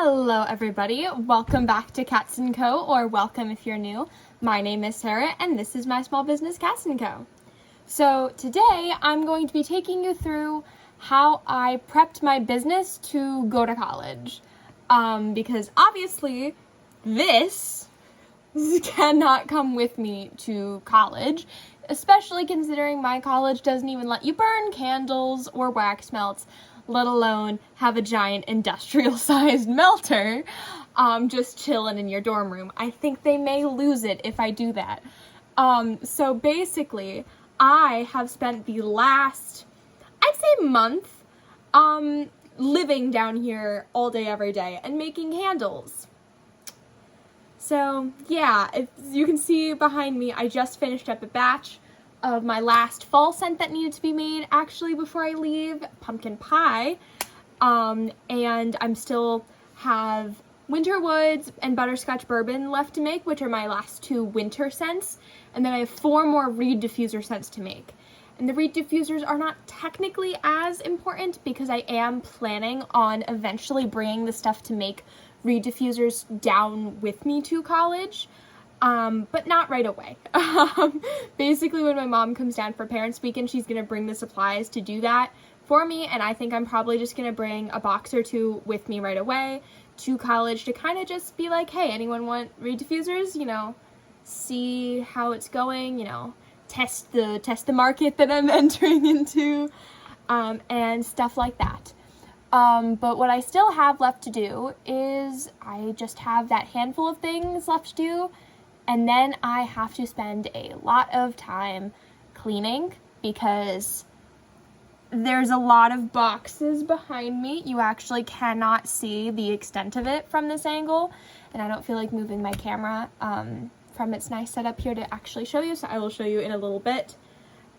Hello everybody, welcome back to Cats & Co, or welcome if you're new. My name is Sarah and this is my small business Cats & Co. So today I'm going to be taking you through how I prepped my business to go to college. Because obviously this cannot come with me to college, especially considering my college doesn't even let you burn candles or wax melts, let alone have a giant industrial-sized melter just chilling in your dorm room. I think they may lose it if I do that. So basically, I have spent the last, I'd say month, living down here all day, every day, and making candles. So yeah, if you can see behind me, I just finished up a batch of my last fall scent that needed to be made actually before I leave, pumpkin pie, and I'm still have winter woods and butterscotch bourbon left to make, which are my last two winter scents, and then I have 4 more reed diffuser scents to make. And the reed diffusers are not technically as important because I am planning on eventually bringing the stuff to make reed diffusers down with me to college. But not right away. Basically, when my mom comes down for Parents' Weekend, she's going to bring the supplies to do that for me, and I think I'm probably just going to bring a box or 2 with me right away to college to kind of just be like, hey, anyone want reed diffusers? You know, see how it's going, you know, test the market that I'm entering into, and stuff like that. But what I still have left to do is I just have that handful of things left to do. And then I have to spend a lot of time cleaning because there's a lot of boxes behind me. You actually cannot see the extent of it from this angle, and I don't feel like moving my camera from its nice setup here to actually show you, so I will show you in a little bit.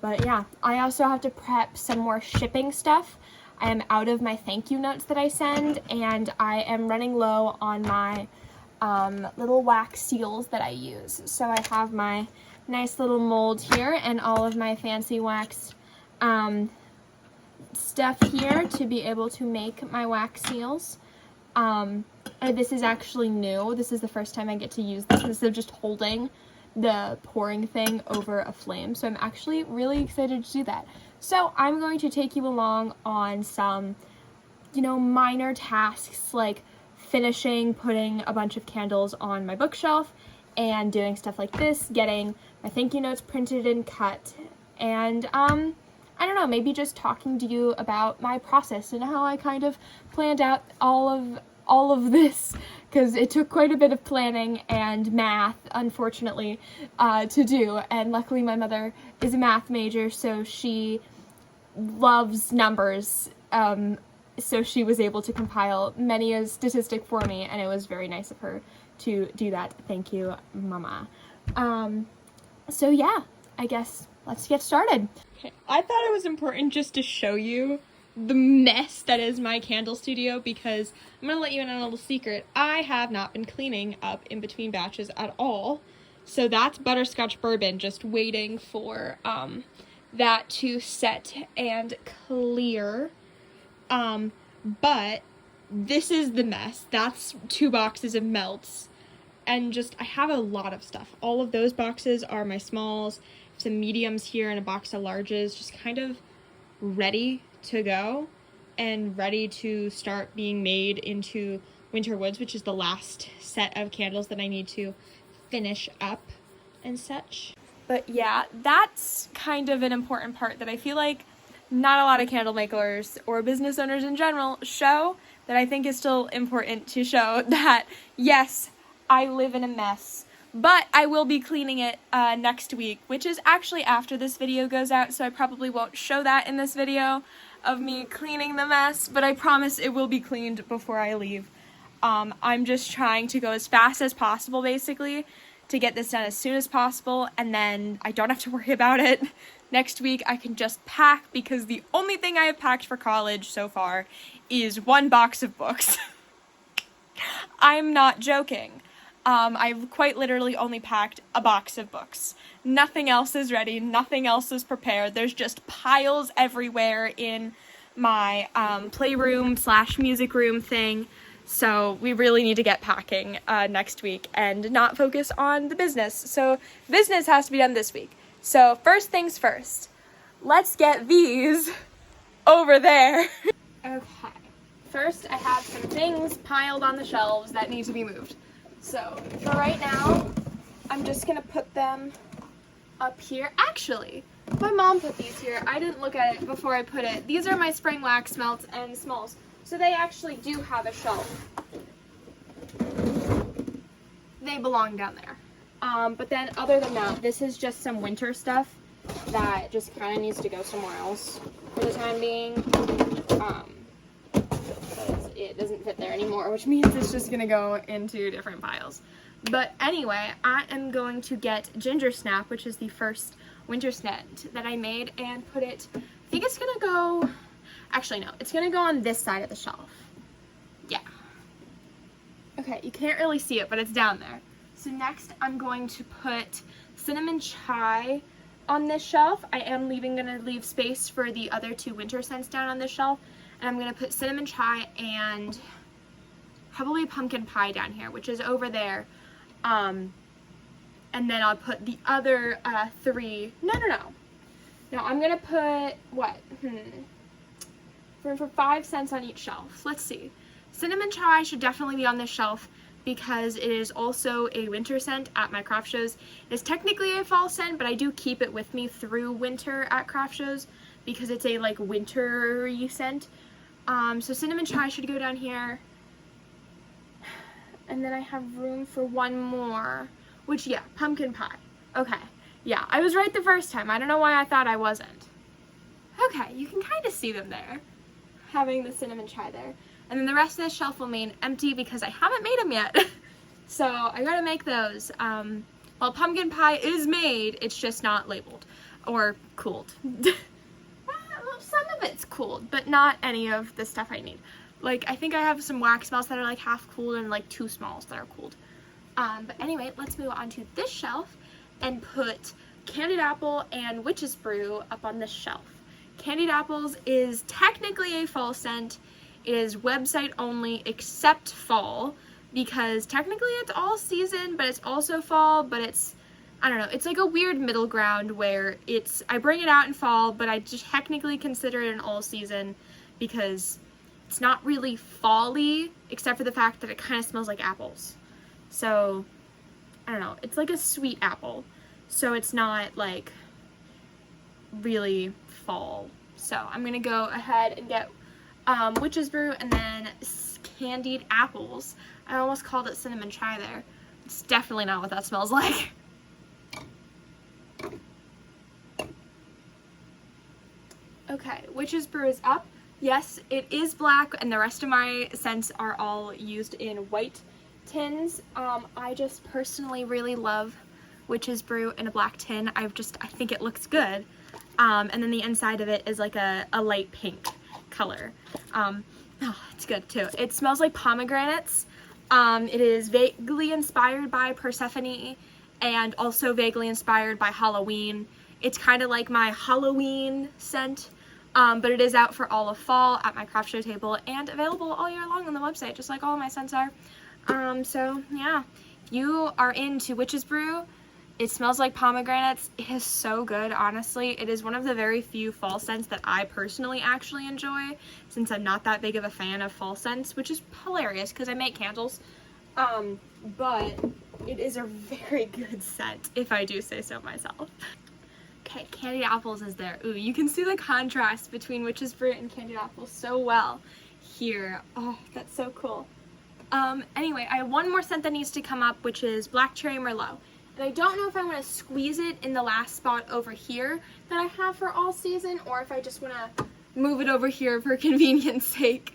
But yeah, I also have to prep some more shipping stuff. I am out of my thank you notes that I send, and I am running low on my little wax seals that I use. So I have my nice little mold here and all of my fancy wax stuff here to be able to make my wax seals. This is actually new. This is the first time I get to use this instead of just holding the pouring thing over a flame. So I'm actually really excited to do that. So I'm going to take you along on some, you know, minor tasks like finishing putting a bunch of candles on my bookshelf and doing stuff like this, getting my thank you notes printed and cut, and I don't know, maybe just talking to you about my process and how I kind of planned out all of this, because it took quite a bit of planning and math, unfortunately, to do, and luckily my mother is a math major, so she loves numbers, so she was able to compile many a statistic for me, and it was very nice of her to do that. Thank you, Mama. So yeah, I guess let's get started. Okay, I thought it was important just to show you the mess that is my candle studio, because I'm gonna let you in on a little secret. I have not been cleaning up in between batches at all. So that's butterscotch bourbon just waiting for that to set and clear. But this is the mess. That's 2 boxes of melts, and just, I have a lot of stuff. All of those boxes are my smalls, some mediums here, and a box of larges, just kind of ready to go and ready to start being made into Winter Woods, which is the last set of candles that I need to finish up and such. But yeah, that's kind of an important part that I feel like not a lot of candle makers or business owners in general show, that I think is still important to show, that yes, I live in a mess, but I will be cleaning it next week, which is actually after this video goes out, so I probably won't show that in this video of me cleaning the mess, but I promise it will be cleaned before I leave. I'm just trying to go as fast as possible, basically, to get this done as soon as possible, and then I don't have to worry about it. Next week I can just pack, because the only thing I have packed for college so far is 1 box of books. I'm not joking. I've quite literally only packed a box of books. Nothing else is ready, nothing else is prepared. There's just piles everywhere in my playroom / music room thing. So we really need to get packing next week and not focus on the business. So business has to be done this week. So first things first, let's get these over there. Okay, first I have some things piled on the shelves that need to be moved. So for right now, I'm just gonna put them up here. Actually, my mom put these here. I didn't look at it before I put it. These are my spring wax melts and smalls. So they actually do have a shelf. They belong down there. But then other than that, this is just some winter stuff that just kind of needs to go somewhere else for the time being. Because it doesn't fit there anymore, which means it's just going to go into different piles. But anyway, I am going to get Ginger Snap, which is the first winter scent that I made, and put it, I think it's going to go, actually no, it's going to go on this side of the shelf. Yeah. Okay, you can't really see it, but it's down there. So next I'm going to put Cinnamon Chai on this shelf. I am gonna leave space for the other two winter scents down on this shelf. And I'm gonna put Cinnamon Chai and probably Pumpkin Pie down here, which is over there. And then I'll put the other three, no, I'm gonna put, what, for 5 cents on each shelf. Let's see. Cinnamon Chai should definitely be on this shelf because it is also a winter scent at my craft shows. It is technically a fall scent, but I do keep it with me through winter at craft shows because it's a like wintery scent. So Cinnamon Chai should go down here. And then I have room for one more, which, yeah, Pumpkin Pie. Okay, yeah, I was right the first time. I don't know why I thought I wasn't. Okay, you can kind of see them there, having the Cinnamon Chai there. And then the rest of this shelf will remain empty because I haven't made them yet. So I gotta make those. While Pumpkin Pie is made, it's just not labeled or cooled. Some of it's cooled, but not any of the stuff I need. Like, I think I have some wax melts that are like half cooled and like 2 smalls that are cooled. But anyway, let's move on to this shelf and put Candied Apple and Witch's Brew up on this shelf. Candied Apples is technically a fall scent. It is website only except fall because technically it's all season, but it's also fall, but it's, I don't know, it's like a weird middle ground where I bring it out in fall, but I just technically consider it an all season because it's not really fall-y except for the fact that it kind of smells like apples. So, I don't know, it's like a sweet apple. So it's not like really fall. So I'm gonna go ahead and get Witch's Brew and then Candied Apples. I almost called it Cinnamon Chai there. It's definitely not what that smells like. Okay, Witch's Brew is up. Yes, it is black and the rest of my scents are all used in white tins. I just personally really love Witch's Brew in a black tin. I think it looks good. And then the inside of it is like a light pink color. Oh, it's good too. It smells like pomegranates. It is vaguely inspired by Persephone and also vaguely inspired by Halloween. It's kind of like my Halloween scent, but it is out for all of fall at my craft show table and available all year long on the website, just like all of my scents are. So yeah, if you are into Witch's Brew, it smells like pomegranates. It is so good, honestly. It is one of the very few fall scents that I personally actually enjoy, since I'm not that big of a fan of fall scents, which is hilarious because I make candles. But it is a very good scent, if I do say so myself. Okay, Candied Apples is there. Ooh, you can see the contrast between Witch's Brew and Candied Apples so well here. Oh, that's so cool. Anyway, I have one more scent that needs to come up, which is Black Cherry Merlot. And I don't know if I want to squeeze it in the last spot over here that I have for all season, or if I just want to move it over here for convenience sake,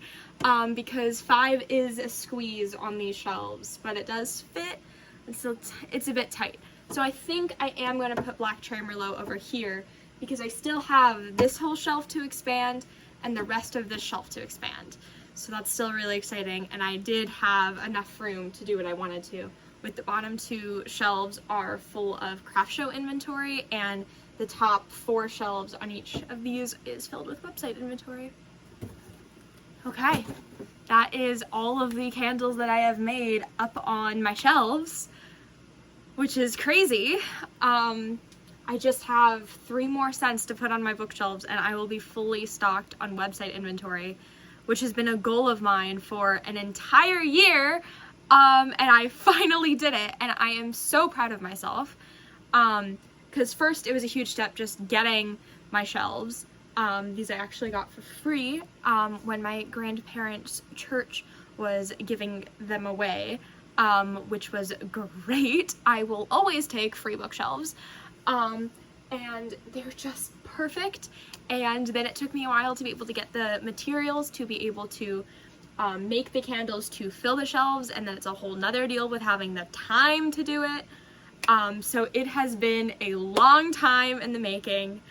because 5 is a squeeze on these shelves, but it does fit, and so it's a bit tight. So I think I am going to put Black Cherry Merlot over here, because I still have this whole shelf to expand, and the rest of this shelf to expand. So that's still really exciting, and I did have enough room to do what I wanted to. With the bottom 2 shelves are full of craft show inventory, and the top 4 shelves on each of these is filled with website inventory. Okay, that is all of the candles that I have made up on my shelves, which is crazy. I just have 3 more scents to put on my bookshelves and I will be fully stocked on website inventory, which has been a goal of mine for an entire year. And I finally did it, and I am so proud of myself. Because first it was a huge step just getting my shelves. These I actually got for free when my grandparents' church was giving them away, which was great. I will always take free bookshelves. And they're just perfect. And then it took me a while to be able to get the materials to be able to make the candles to fill the shelves, and then it's a whole nother deal with having the time to do it. So it has been a long time in the making.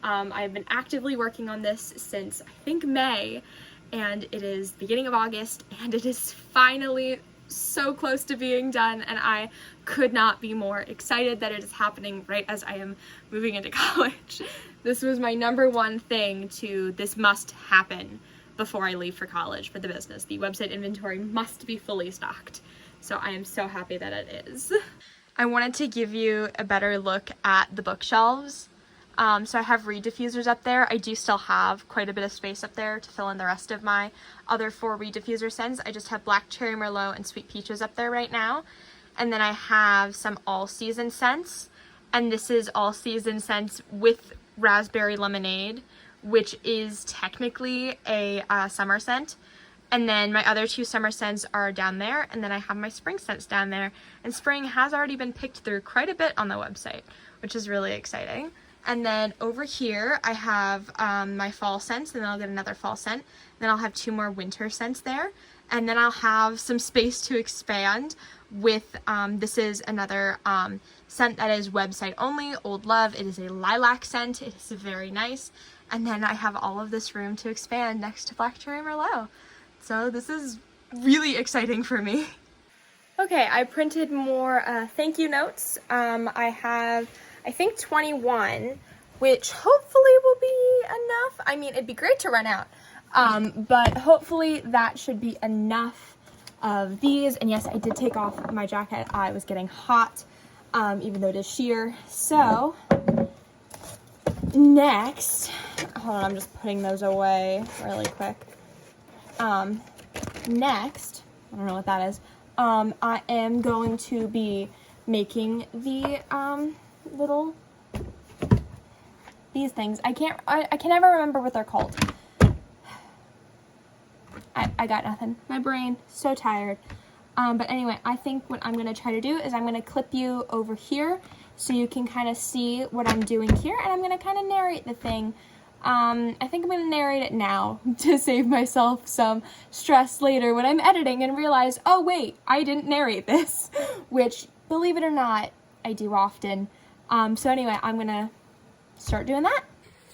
I've been actively working on this since I think May, and it is beginning of August, and it is finally so close to being done, and I could not be more excited that it is happening right as I am moving into college. This was my number one thing this must happen before I leave for college for the business. The website inventory must be fully stocked. So I am so happy that it is. I wanted to give you a better look at the bookshelves. So I have reed diffusers up there. I do still have quite a bit of space up there to fill in the rest of my other 4 reed diffuser scents. I just have Black Cherry Merlot and Sweet Peaches up there right now. And then I have some all season scents. And this is all season scents with Raspberry Lemonade, which is technically a summer scent. And then my other 2 summer scents are down there, and then I have my spring scents down there. And spring has already been picked through quite a bit on the website, which is really exciting. And then over here I have my fall scents, and then I'll get another fall scent. Then I'll have 2 more winter scents there. And then I'll have some space to expand with, this is another scent that is website only, Old Love. It is a lilac scent. It is very nice. And then I have all of this room to expand next to Black Cherry Merlot. So this is really exciting for me. Okay, I printed more thank you notes. I have, I think, 21, which hopefully will be enough. I mean, it'd be great to run out, but hopefully that should be enough of these. And yes, I did take off my jacket. I was getting hot, even though it is sheer. So next, hold on, I'm just putting those away really quick. Next, I don't know what that is. I am going to be making the these things. I can never remember what they're called. I got nothing. My brain, so tired. But anyway, I think what I'm going to try to do is I'm going to clip you over here so you can kind of see what I'm doing here, and I'm going to kind of narrate the thing. I think I'm going to narrate it now to save myself some stress later when I'm editing and realize, oh wait, I didn't narrate this, which, believe it or not, I do often. So anyway, I'm going to start doing that.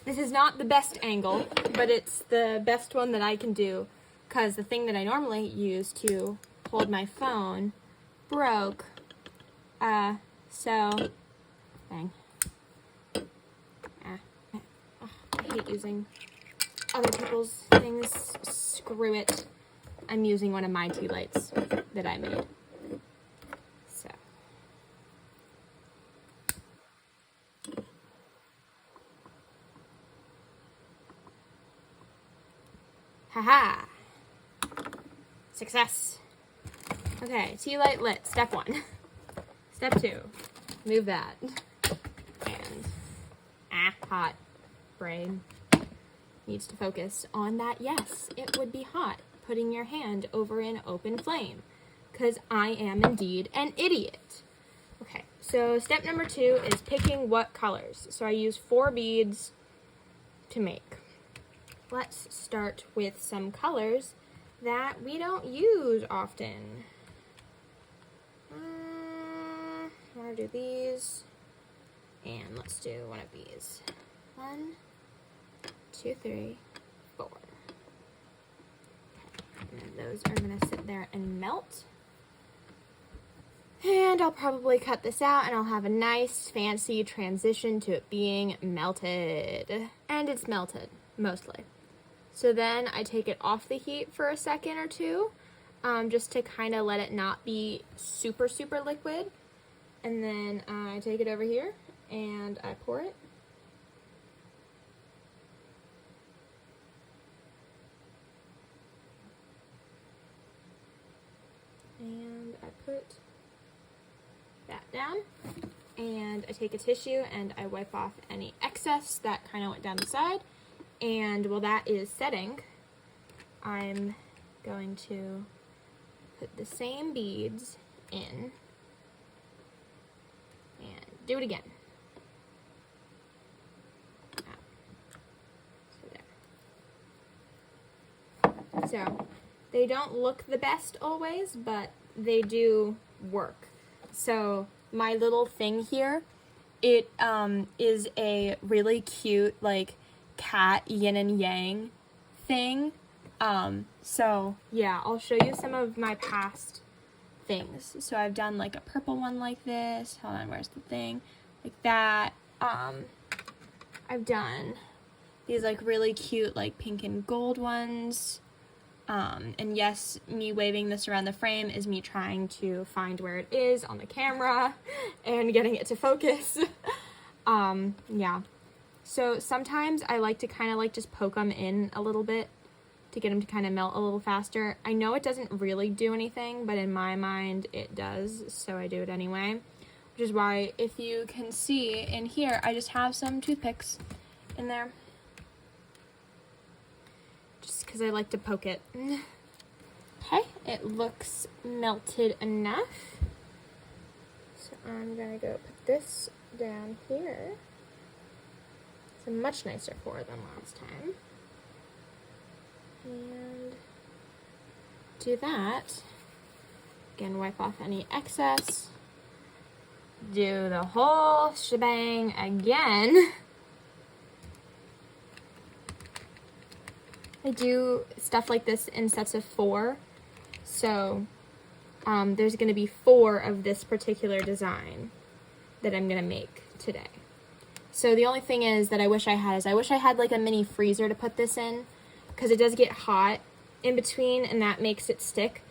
This is not the best angle, but it's the best one that I can do, because the thing that I normally use to hold my phone broke. So, dang. I hate using other people's things. Screw it. I'm using one of my tea lights that I made. So. Haha. Success. Okay, tea light lit. Step 1. Step 2. Move that. And hot. Brain needs to focus on that. Yes, it would be hot putting your hand over an open flame, because I am indeed an idiot. Okay, so step number 2 is picking what colors. So I use 4 beads to make. Let's start with some colors that we don't use often. I'm gonna do these, and let's do one of these. 1, 2, 3, 4. And then those are going to sit there and melt. And I'll probably cut this out, and I'll have a nice fancy transition to it being melted. And it's melted, mostly. So then I take it off the heat for a second or two, just to kind of let it not be super, super liquid. And then I take it over here and I pour it. And I put that down. And I take a tissue and I wipe off any excess that kind of went down the side. And while that is setting, I'm going to put the same beads in and do it again. So they don't look the best always, but they do work. So my little thing here, it is a really cute like cat yin and yang thing. So yeah, I'll show you some of my past things. So I've done like a purple one like this. Hold on, where's the thing? Like that. I've done these like really cute like pink and gold ones. And yes, me waving this around the frame is me trying to find where it is on the camera and getting it to focus. Yeah. So sometimes I like to kind of like just poke them in a little bit to get them to kind of melt a little faster. I know it doesn't really do anything, but in my mind it does, so I do it anyway. Which is why, if you can see in here, I just have some toothpicks in there. Just because I like to poke it. Okay, it looks melted enough. So I'm gonna go put this down here. It's a much nicer pour than last time. And do that. Again, wipe off any excess. Do the whole shebang again. I do stuff like this in sets of 4. So there's going to be 4 of this particular design that I'm going to make today. So the only thing is that I wish I had like a mini freezer to put this in, because it does get hot in between and that makes it stick.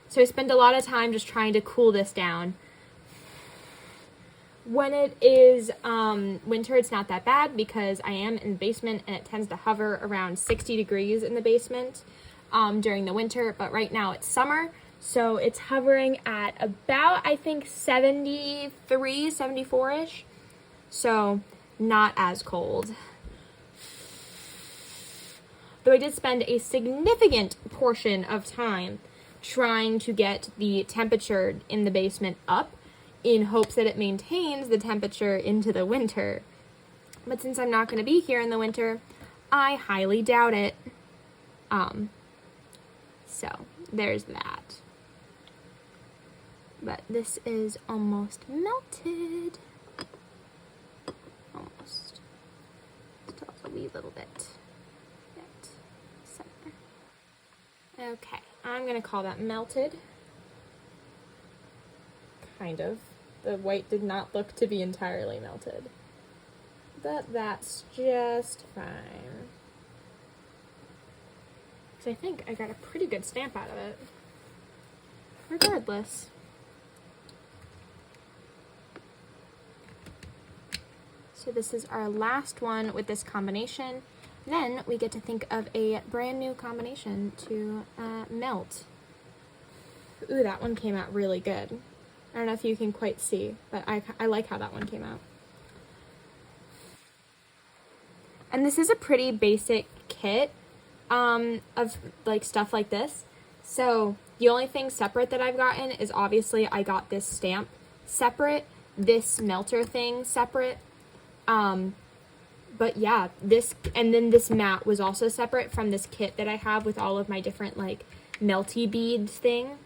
So I spend a lot of time just trying to cool this down. When it is winter, it's not that bad because I am in the basement and it tends to hover around 60 degrees in the basement during the winter. But right now it's summer, so it's hovering at about, I think, 73, 74-ish. So not as cold. Though I did spend a significant portion of time trying to get the temperature in the basement up, in hopes that it maintains the temperature into the winter. But since I'm not going to be here in the winter, I highly doubt it. So there's that. But this is almost melted. Almost. Still a wee little bit. Okay, I'm going to call that melted. Kind of. The white did not look to be entirely melted. But that's just fine. Because I think I got a pretty good stamp out of it. Regardless. So this is our last one with this combination. Then we get to think of a brand new combination to melt. Ooh, that one came out really good. I don't know if you can quite see, but I like how that one came out. And this is a pretty basic kit of like stuff like this. So the only thing separate that I've gotten is obviously I got this stamp separate, this melter thing separate. But yeah, this, and then this mat was also separate from this kit that I have with all of my different like melty beads thing.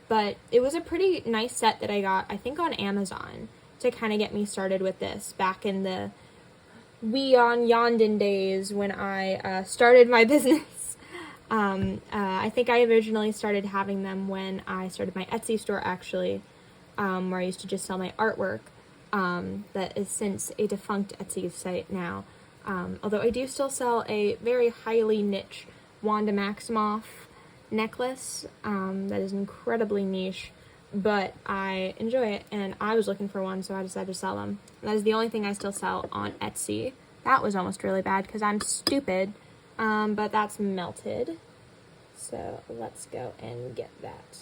But it was a pretty nice set that I got, I think, on Amazon to kind of get me started with this back in the wee on Yondon days when I started my business. I think I originally started having them when I started my Etsy store, actually, where I used to just sell my artwork. That is since a defunct Etsy site now. Although I do still sell a very highly niche Wanda Maximoff necklace that is incredibly niche, but I enjoy it, and I was looking for one, so I decided to sell them. And that is the only thing I still sell on Etsy. That was almost really bad because I'm stupid, but that's melted. So let's go and get that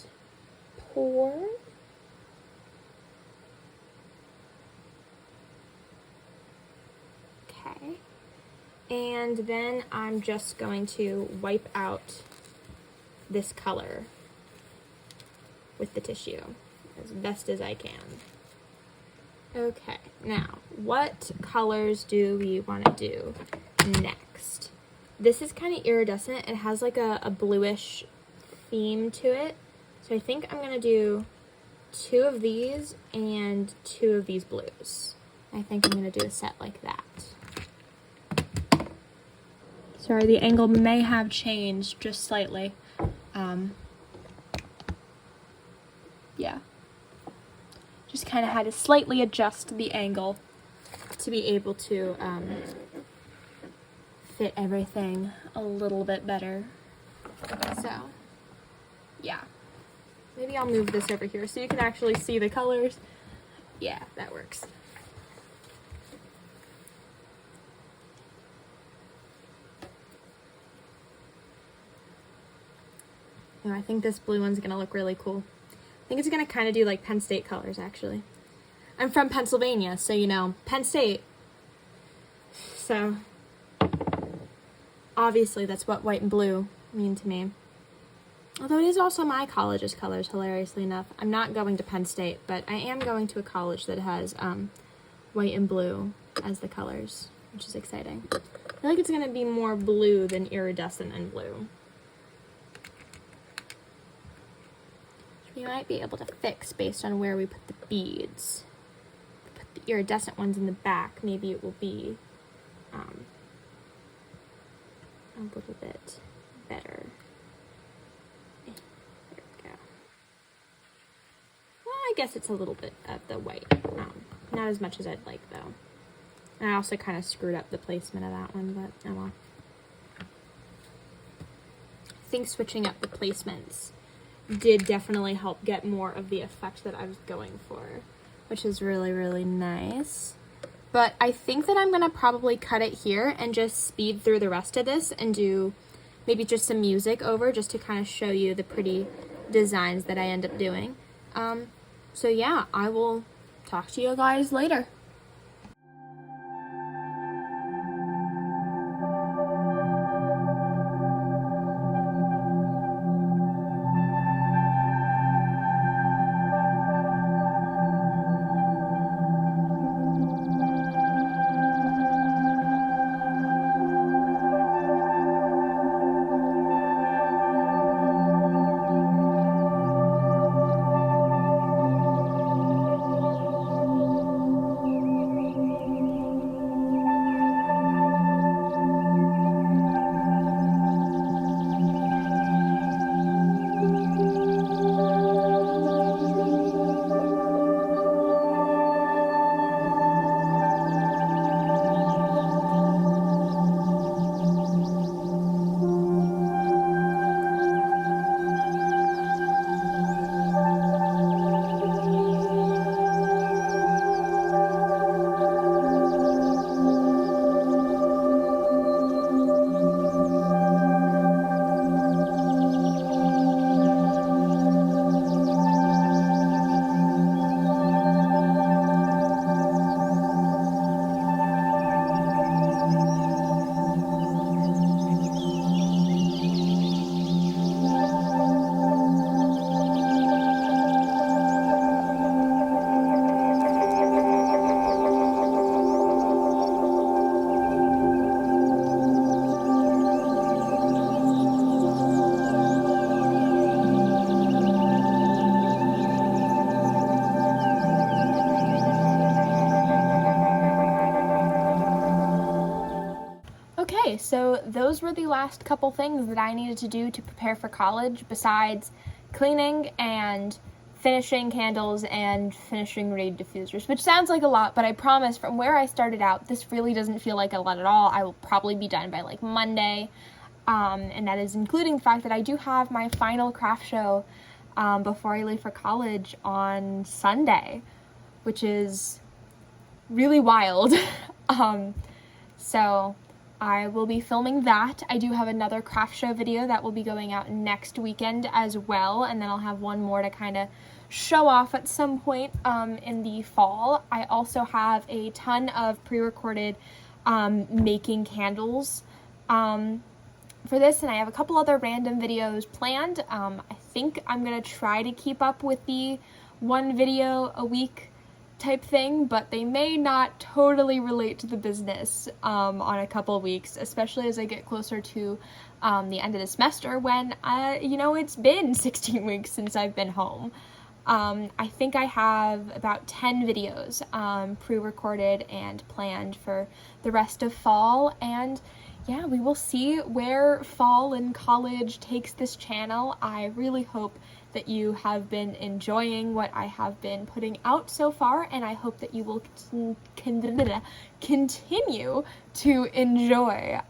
poured. Okay. And then I'm just going to wipe out this color with the tissue as best as I can. Okay, now what colors do we want to do next? This is kind of iridescent. It has like a bluish theme to it. So I think I'm going to do 2 of these and 2 of these blues. I think I'm going to do a set like that. Sorry, the angle may have changed just slightly. Yeah. Just kind of had to slightly adjust the angle to be able to fit everything a little bit better. So, yeah. Maybe I'll move this over here so you can actually see the colors. Yeah, that works. Oh, I think this blue one's gonna look really cool. I think it's gonna kind of do like Penn State colors, actually. I'm from Pennsylvania, so you know, Penn State. So, obviously that's what white and blue mean to me. Although it is also my college's colors, hilariously enough. I'm not going to Penn State, but I am going to a college that has white and blue as the colors, which is exciting. I feel like it's gonna be more blue than iridescent and blue. We might be able to fix based on where we put the beads. If we put the iridescent ones in the back, maybe it will be a little bit better. There we go. Well, I guess it's a little bit of the white. Not as much as I'd like, though. And I also kind of screwed up the placement of that one, but oh well. I think switching up the placements did definitely help get more of the effect that I was going for, which is really, really nice. But I think that I'm going to probably cut it here and just speed through the rest of this and do maybe just some music over just to kind of show you the pretty designs that I end up doing. So yeah, I will talk to you guys later. Okay, so those were the last couple things that I needed to do to prepare for college besides cleaning and finishing candles and finishing reed diffusers, which sounds like a lot, but I promise from where I started out, this really doesn't feel like a lot at all. I will probably be done by like Monday, and that is including the fact that I do have my final craft show before I leave for college on Sunday, which is really wild. So I will be filming that. I do have another craft show video that will be going out next weekend as well, and then I'll have one more to kind of show off at some point in the fall. I also have a ton of pre-recorded making candles for this, and I have a couple other random videos planned. I think I'm going to try to keep up with the one video a week type thing, but they may not totally relate to the business on a couple weeks, especially as I get closer to the end of the semester when, it's been 16 weeks since I've been home. I think I have about 10 videos pre-recorded and planned for the rest of fall, and yeah, we will see where fall and college takes this channel. I really hope that you have been enjoying what I have been putting out so far, and I hope that you will continue to enjoy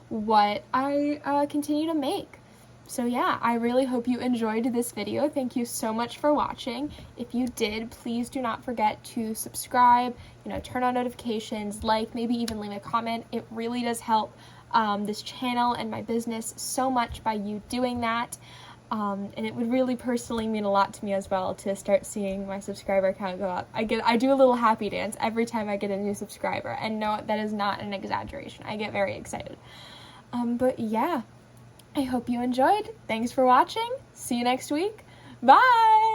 what I continue to make. So yeah, I really hope you enjoyed this video. Thank you so much for watching. If you did, please do not forget to subscribe, turn on notifications, maybe even leave a comment. It really does help this channel and my business so much by you doing that. And it would really personally mean a lot to me as well to start seeing my subscriber count go up. I do a little happy dance every time I get a new subscriber, and no, that is not an exaggeration. I get very excited. But yeah, I hope you enjoyed. Thanks for watching. See you next week. Bye!